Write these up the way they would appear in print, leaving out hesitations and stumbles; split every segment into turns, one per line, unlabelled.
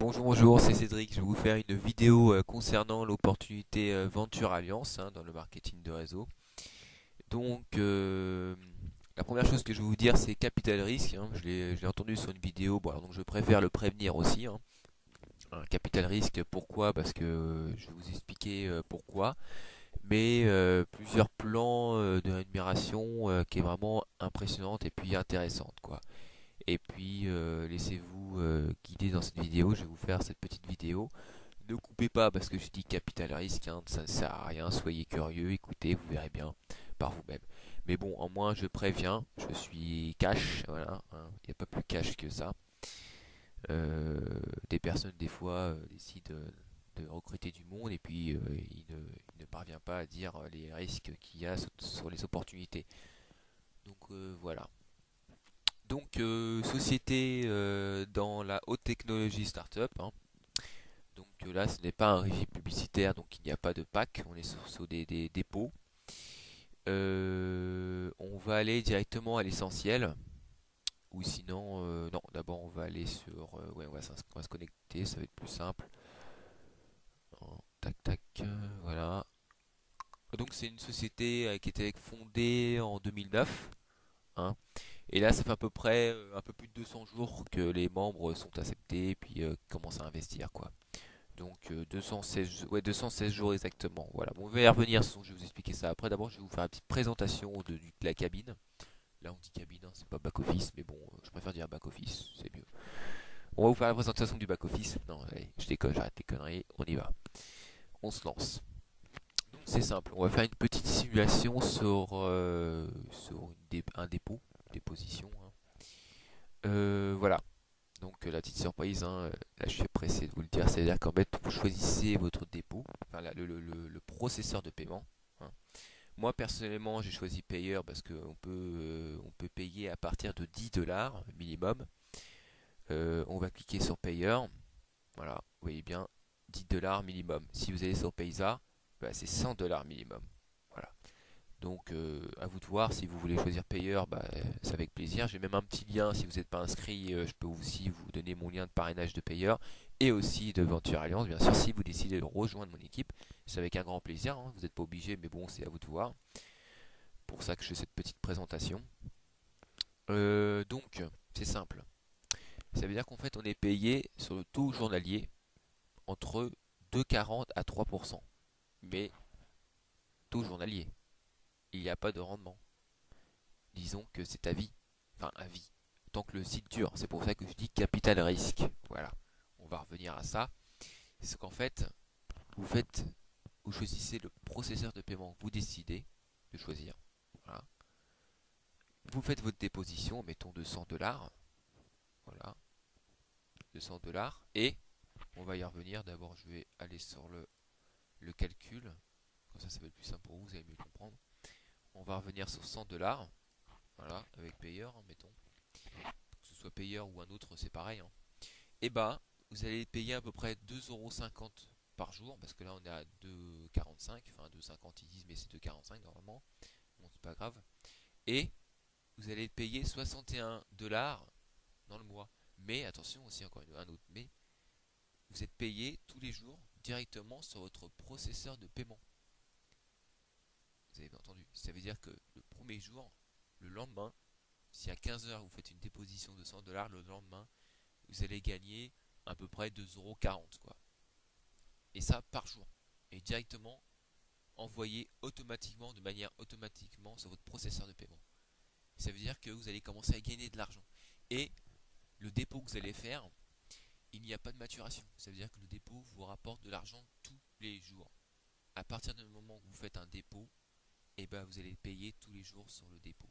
Bonjour, c'est Cédric. Je vais vous faire une vidéo concernant l'opportunité Venture Alliance dans le marketing de réseau. Donc, la première chose que je vais vous dire, c'est capital risque. Je l'ai entendu sur une vidéo. Bon, alors, donc je préfère le prévenir aussi. Un capital risque, pourquoi? Parce que je vais vous expliquer pourquoi. Mais plusieurs plans de rémunération qui est vraiment impressionnante et puis intéressante, quoi. Et puis, laissez-vous guider dans cette vidéo. Je vais vous faire cette petite vidéo. Ne coupez pas parce que je dis capital risque, ça ne sert à rien. Soyez curieux, écoutez, vous verrez bien par vous-même. Mais bon, en moins, je préviens, je suis cash, voilà. Il n'y a pas plus cash que ça. Des personnes, des fois, décident de recruter du monde et puis il ne parvient pas à dire les risques qu'il y a sur les opportunités. Donc voilà. Donc, société dans la haute technologie startup. Donc là, ce n'est pas un régime publicitaire, donc il n'y a pas de pack. On est sur des dépôts. On va aller directement à l'essentiel. Ou sinon, non, d'abord on va aller sur. Ouais, on va se connecter, ça va être plus simple. Tac, tac, voilà. Donc c'est une société qui était fondée en 2009. Hein. Et là, ça fait à peu près un peu plus de 200 jours que les membres sont acceptés et puis commencent à investir, quoi. Donc 216, ouais, 216 jours exactement. Voilà. Bon, on va y revenir, je vais vous expliquer ça après. D'abord, je vais vous faire une petite présentation de la cabine. Là, on dit cabine, c'est pas back office, mais bon, je préfère dire back office, c'est mieux. On va vous faire la présentation du back office. Non, allez, je déconne, j'arrête les conneries, on y va. On se lance. Donc c'est simple, on va faire une petite simulation sur un dépôt, une déposition. Voilà. Donc la petite surprise, là je suis pressé de vous le dire, c'est-à-dire qu'en fait vous choisissez votre dépôt, enfin le processeur de paiement. Hein. Moi personnellement j'ai choisi Payer parce on peut payer à partir de 10 dollars minimum. On va cliquer sur Payer, voilà, vous voyez bien 10 dollars minimum. Si vous allez sur Paysa, bah, c'est 100 dollars minimum. Voilà. Donc à vous de voir si vous voulez choisir payeur, bah, c'est avec plaisir. J'ai même un petit lien si vous n'êtes pas inscrit, je peux aussi vous donner mon lien de parrainage de payeur et aussi de Venture Alliance. Bien sûr, si vous décidez de rejoindre mon équipe, c'est avec un grand plaisir. Vous n'êtes pas obligé, mais bon, c'est à vous de voir. Pour ça que je fais cette petite présentation. Donc, c'est simple. Ça veut dire qu'en fait, on est payé sur le taux journalier entre 2,40 à 3%. Mais taux journalier, il n'y a pas de rendement. Disons que c'est à vie. Enfin, à vie. Tant que le site dure. C'est pour ça que je dis capital risque. Voilà. On va revenir à ça. C'est qu'en fait, vous faites, vous choisissez le processeur de paiement que vous décidez de choisir. Voilà. Vous faites votre déposition, mettons 200 dollars. Voilà. 200 dollars. Et on va y revenir. D'abord, je vais aller sur le calcul. Comme ça va être plus simple pour vous, vous allez mieux comprendre. On va revenir sur 100 dollars. Voilà, avec payeur, mettons. Que ce soit payeur ou un autre, c'est pareil. Et bah, vous allez payer à peu près 2,50 € par jour, parce que là on est à 2,45, enfin 2,50 ils disent, mais c'est 2,45 normalement. Bon, c'est pas grave. Et vous allez payer 61 dollars dans le mois. Mais attention aussi, encore un autre, mais vous êtes payé tous les jours directement sur votre processeur de paiement. Vous avez bien entendu. Ça veut dire que le premier jour, le lendemain, si à 15 heures vous faites une déposition de 100 dollars, le lendemain, vous allez gagner à peu près 2,40 € quoi. Et ça par jour. Et directement envoyé automatiquement, de manière automatiquement sur votre processeur de paiement. Ça veut dire que vous allez commencer à gagner de l'argent. Et le dépôt que vous allez faire, il n'y a pas de maturation. Ça veut dire que le dépôt vous rapporte de l'argent tous les jours. À partir du moment où vous faites un dépôt, et ben vous allez payer tous les jours sur le dépôt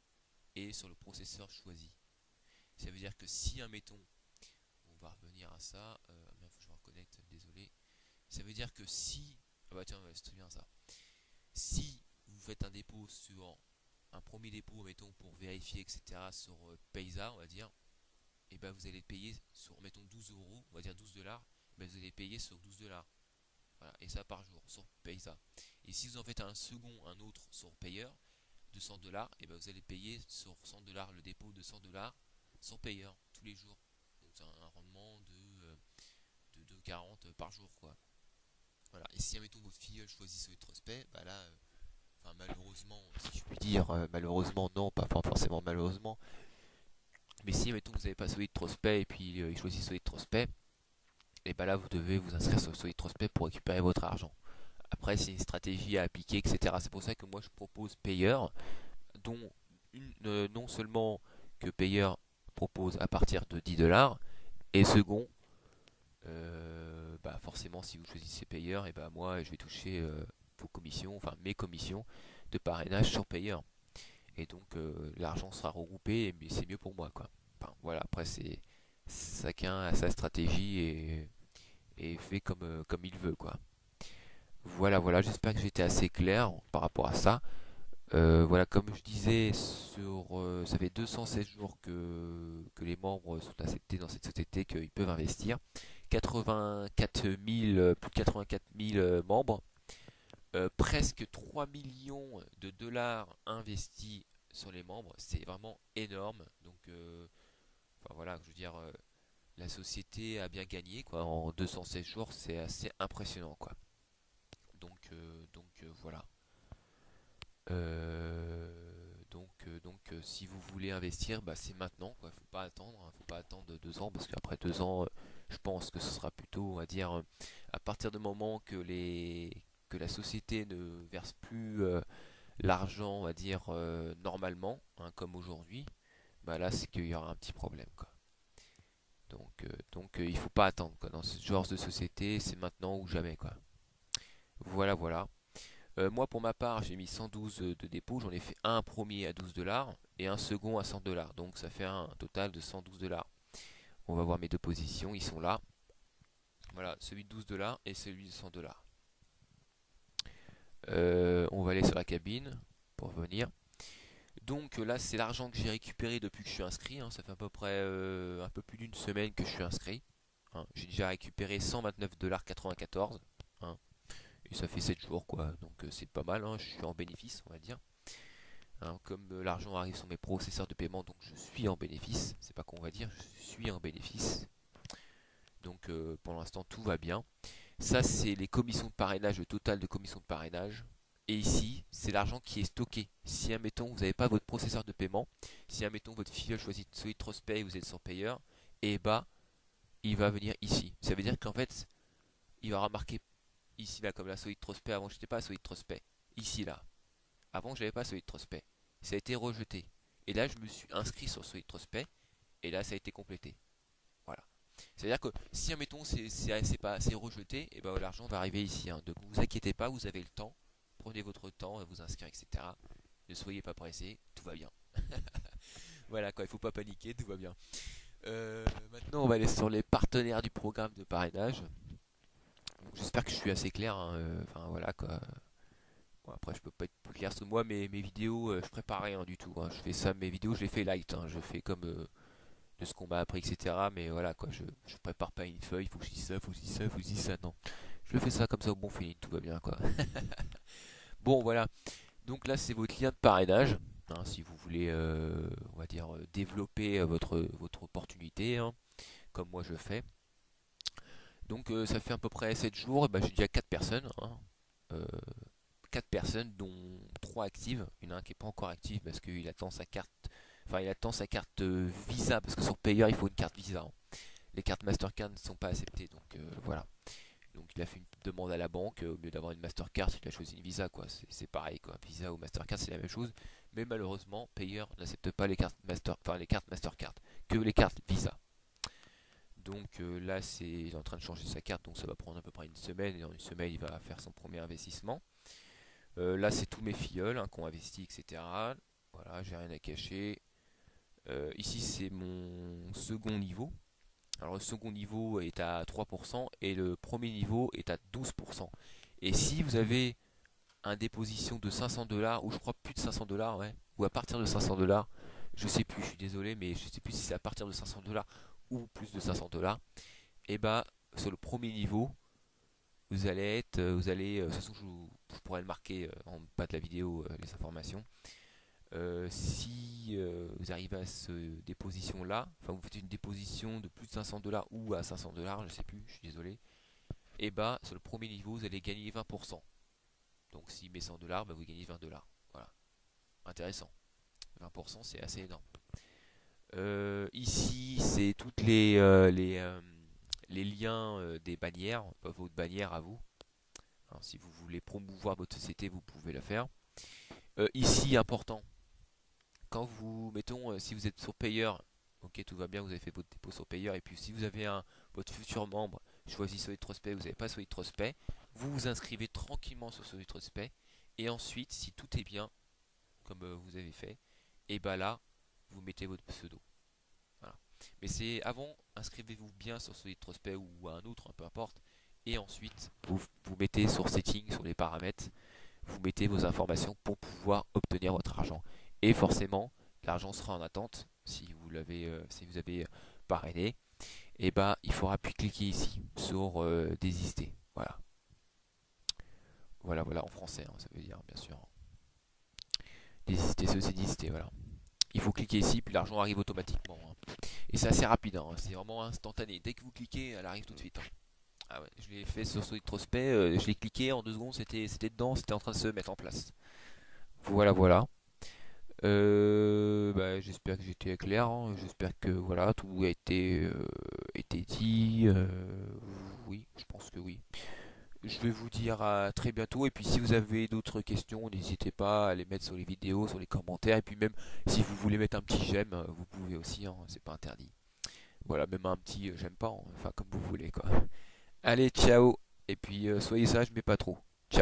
et sur le processeur choisi. Ça veut dire que si, admettons, on va revenir à ça, il faut que je me reconnecte, désolé. Ça veut dire que si, ah bah tiens, c'est très bien ça. Si vous faites un dépôt sur un premier dépôt, mettons pour vérifier, etc., sur Paysa, on va dire, et ben vous allez payer sur, mettons 12 €, on va dire 12 dollars, ben vous allez payer sur 12 dollars. Voilà, et ça par jour sur Paysa. Et si vous en faites un second, un autre sur Payer de 100 dollars, et ben vous allez payer sur 100 dollars le dépôt de 100 dollars sur Payer tous les jours. Donc c'est un rendement de de 2,40 par jour, quoi. Voilà. Et si, admettons, votre filleule choisit Solid Prospect, bah là, enfin, malheureusement, si je puis dire, malheureusement, non, pas forcément malheureusement, mais si, admettons, vous n'avez pas Solid Prospect et puis il choisit Solid Prospect, et bah là, vous devez vous inscrire sur Solid Prospect pour récupérer votre argent. Après, c'est une stratégie à appliquer, etc. C'est pour ça que moi, je propose Payeur, dont non seulement que Payeur propose à partir de 10 $, et second, bah forcément, si vous choisissez Payeur, et bah moi, je vais toucher vos commissions, enfin mes commissions de parrainage sur Payeur. Et donc, l'argent sera regroupé, mais c'est mieux pour moi, quoi. Enfin, voilà, après, c'est chacun a sa stratégie et fait comme il veut, quoi. Voilà, voilà, j'espère que j'étais assez clair par rapport à ça. Voilà, comme je disais, ça fait 216 jours que les membres sont acceptés dans cette société, qu'ils peuvent investir. 84 000, plus de 84 000 membres, presque 3 millions de dollars investis sur les membres, c'est vraiment énorme. Donc, enfin voilà, je veux dire, la société a bien gagné, quoi. En 216 jours, c'est assez impressionnant, quoi. Donc, voilà. Si vous voulez investir, bah, c'est maintenant, quoi. Faut pas attendre, hein. Faut pas attendre 2 ans parce qu'après 2 ans, je pense que ce sera plutôt, on va dire, à partir du moment que la société ne verse plus l'argent, on va dire, normalement, hein, comme aujourd'hui, bah là, c'est qu'il y aura un petit problème, quoi. Il faut pas attendre, quoi. Dans ce genre de société, c'est maintenant ou jamais, quoi. Voilà, voilà. Moi, pour ma part, j'ai mis 112 de dépôt. J'en ai fait un premier à 12 $ et un second à 100 $. Donc, ça fait un total de 112 $. On va voir mes deux positions. Ils sont là. Voilà, celui de 12 $ et celui de 100 $. On va aller sur la cabine pour venir. Donc là, c'est l'argent que j'ai récupéré depuis que je suis inscrit, hein. Ça fait à peu près un peu plus d'une semaine que je suis inscrit, hein. J'ai déjà récupéré 129,94 $, hein. Et ça fait 7 jours, quoi. Donc c'est pas mal, hein. Je suis en bénéfice, on va dire, hein. Comme l'argent arrive sur mes processeurs de paiement, donc je suis en bénéfice. C'est pas qu'on va dire, je suis en bénéfice. Donc pour l'instant, tout va bien. Ça, c'est les commissions de parrainage, le total de commissions de parrainage. Et ici, c'est l'argent qui est stocké. Si, admettons, vous n'avez pas votre processeur de paiement, si, admettons, votre filleule choisit Solid Prospect et vous êtes sans payeur, et bah, il va venir ici. Ça veut dire qu'en fait, il va remarquer ici, là, comme la Solid Prospect. Avant, je n'étais pas Solid Prospect. Ici, là. Avant, je n'avais pas Solid Prospect. Ça a été rejeté. Et là, je me suis inscrit sur Solid Prospect, et là, ça a été complété. Voilà. C'est-à-dire que si, admettons, c'est rejeté, et ben l'argent va arriver ici, hein. Donc, vous inquiétez pas, vous avez le temps. Prenez votre temps à vous inscrire, etc. Ne soyez pas pressés, tout va bien. Voilà, quoi, il faut pas paniquer, tout va bien. Maintenant, on va aller sur les partenaires du programme de parrainage. J'espère que je suis assez clair, hein. Enfin, voilà, quoi. Bon, après, je peux pas être plus clair, parce que moi, mes vidéos, je prépare rien du tout, hein. Je fais ça, mes vidéos, je les fais light, hein. Je fais comme de ce qu'on m'a appris, etc. Mais voilà, quoi, je prépare pas une feuille, il faut que je dise ça, faut que je dise ça, faut que je dise ça, non. Je fais ça comme ça au bon feeling, tout va bien, quoi. Bon, voilà. Donc là, c'est votre lien de parrainage, hein, si vous voulez, on va dire, développer votre opportunité, hein, comme moi je fais. Donc ça fait à peu près 7 jours, et ben, j'ai déjà 4 personnes, hein, euh, 4 personnes, dont 3 actives. Il y en a un qui n'est pas encore actif parce qu'il attend sa carte, enfin il attend sa carte Visa, parce que sur Payer il faut une carte Visa, hein. Les cartes Mastercard ne sont pas acceptées, donc voilà. Donc il a fait une demande à la banque, au lieu d'avoir une Mastercard, il a choisi une Visa, quoi. C'est pareil, quoi. Visa ou Mastercard, c'est la même chose. Mais malheureusement, Payer n'accepte pas les cartes Mastercard, que les cartes Visa. Donc là, il est en train de changer sa carte, donc ça va prendre à peu près une semaine. Et dans une semaine, il va faire son premier investissement. Là, c'est tous mes filleuls, hein, qui ont investi, etc. Voilà, j'ai rien à cacher. Ici, c'est mon second niveau. Alors le second niveau est à 3% et le premier niveau est à 12%. Et si vous avez un déposition de 500 $, ou je crois plus de 500 $, ouais, ou à partir de 500 $, je sais plus, je suis désolé, mais je sais plus si c'est à partir de 500 $ ou plus de 500 $, et bah sur le premier niveau, vous allez, de toute façon je pourrais le marquer en bas de la vidéo, les informations. Si vous arrivez à ce déposition là, enfin vous faites une déposition de plus de 500 $ ou à 500 $, je sais plus, je suis désolé, et bah sur le premier niveau vous allez gagner 20%. Donc s'il met 100 $, bah, vous gagnez 20 $. Voilà, intéressant. 20% c'est assez énorme. Ici c'est toutes les liens des bannières, votre bannière à vous. Alors, si vous voulez promouvoir votre société, vous pouvez le faire. Ici, important, quand vous, mettons, si vous êtes sur payeur, ok, tout va bien, vous avez fait votre dépôt sur payeur, et puis si vous avez votre futur membre choisi Solid Prospect, vous n'avez pas Solid Prospect, vous vous inscrivez tranquillement sur Solid Prospect, et ensuite, si tout est bien, comme vous avez fait, et bah là, vous mettez votre pseudo. Voilà. Mais c'est avant, inscrivez-vous bien sur Solid Prospect ou un autre, peu importe, et ensuite, vous mettez sur Settings, sur les paramètres, vous mettez vos informations pour pouvoir obtenir votre argent. Et forcément, l'argent sera en attente si vous avez parrainé. Et bah, il faudra puis cliquer ici sur désister. Voilà, voilà en français, hein, ça veut dire bien sûr. Désister, c'est désister, voilà. Il faut cliquer ici, puis l'argent arrive automatiquement, hein. Et c'est assez rapide, hein, c'est vraiment instantané. Dès que vous cliquez, elle arrive tout de suite, hein. Ah ouais, je l'ai fait sur Solid Prospect, je l'ai cliqué en 2 secondes, c'était dedans, c'était en train de se mettre en place. Voilà. Bah, j'espère que j'étais clair, hein. J'espère que voilà, tout a été dit. Oui, je pense que oui. Je vais vous dire à très bientôt. Et puis si vous avez d'autres questions, n'hésitez pas à les mettre sur les vidéos, sur les commentaires. Et puis même si vous voulez mettre un petit j'aime, vous pouvez aussi, hein, c'est pas interdit. Voilà, même un petit j'aime pas, hein, enfin comme vous voulez quoi. Allez, ciao. Et puis soyez sages, mais pas trop.